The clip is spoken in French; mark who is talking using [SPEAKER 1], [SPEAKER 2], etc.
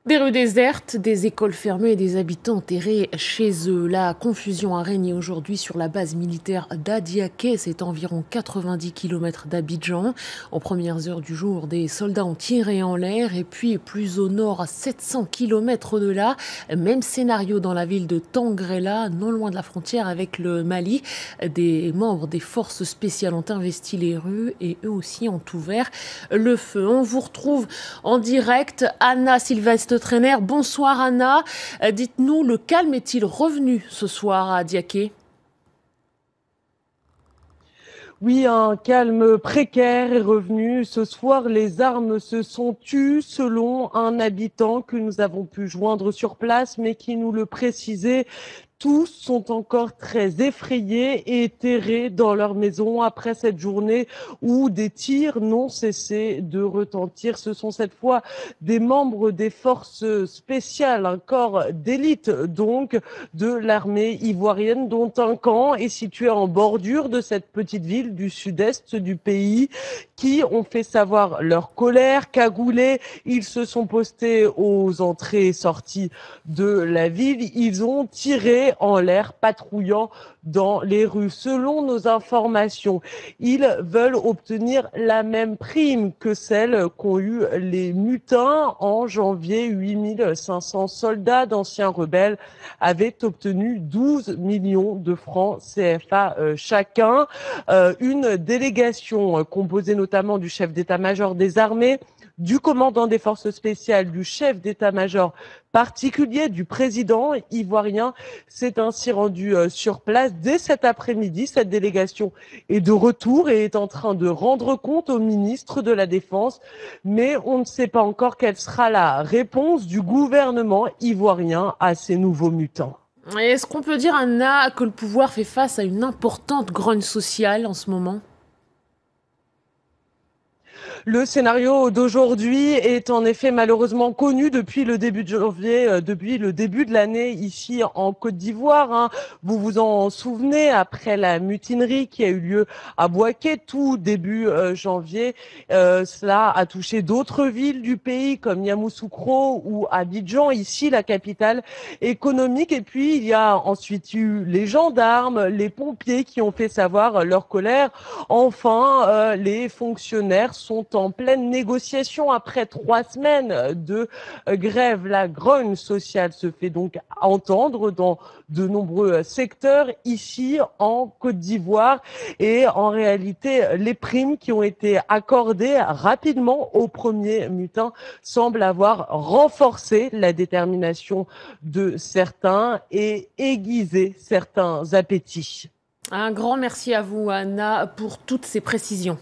[SPEAKER 1] Des rues désertes, des écoles fermées et des habitants enterrés chez eux. La confusion a régné aujourd'hui sur la base militaire d'Adiaké, c'est environ 90 km d'Abidjan. Aux premières heures du jour, des soldats ont tiré en l'air et puis plus au nord, à 700 km de là, même scénario dans la ville de Tangrela, non loin de la frontière avec le Mali. Des membres des forces spéciales ont investi les rues et eux aussi ont ouvert le feu. On vous retrouve en direct, Anna Sylvestre Trainer. Bonsoir Anna. Dites-nous, le calme est-il revenu ce soir à Diaké?
[SPEAKER 2] Oui, un calme précaire est revenu. Ce soir, les armes se sont tues, selon un habitant que nous avons pu joindre sur place, mais qui nous le précisait. Tous sont encore très effrayés et terrés dans leur maison après cette journée où des tirs n'ont cessé de retentir. Ce sont cette fois des membres des forces spéciales, un corps d'élite donc de l'armée ivoirienne, dont un camp est situé en bordure de cette petite ville du sud-est du pays, qui ont fait savoir leur colère. Cagoulés, ils se sont postés aux entrées et sorties de la ville. Ils ont tiré en l'air, patrouillant dans les rues. Selon nos informations, ils veulent obtenir la même prime que celle qu'ont eu les mutins en janvier. 8500 soldats d'anciens rebelles avaient obtenu 12 millions de francs CFA chacun. Une délégation composée notamment du chef d'état-major des armées, du commandant des forces spéciales, du chef d'état-major particulier, du président ivoirien, s'est ainsi rendu sur place dès cet après-midi. Cette délégation est de retour et est en train de rendre compte au ministre de la Défense, mais on ne sait pas encore quelle sera la réponse du gouvernement ivoirien à ces nouveaux mutants.
[SPEAKER 1] Est-ce qu'on peut dire, Anna, que le pouvoir fait face à une importante grogne sociale en ce moment?
[SPEAKER 2] Le scénario d'aujourd'hui est en effet malheureusement connu depuis le début de janvier, depuis le début de l'année ici en Côte d'Ivoire, hein. Vous vous en souvenez, après la mutinerie qui a eu lieu à Bouaké tout début janvier, cela a touché d'autres villes du pays comme Yamoussoukro ou Abidjan, ici la capitale économique. Et puis il y a ensuite eu les gendarmes, les pompiers qui ont fait savoir leur colère. Enfin, les fonctionnaires sont en pleine négociation après 3 semaines de grève. La grogne sociale se fait donc entendre dans de nombreux secteurs ici en Côte d'Ivoire. Et en réalité, les primes qui ont été accordées rapidement aux premiers mutins semblent avoir renforcé la détermination de certains et aiguisé certains appétits.
[SPEAKER 1] Un grand merci à vous, Anna, pour toutes ces précisions.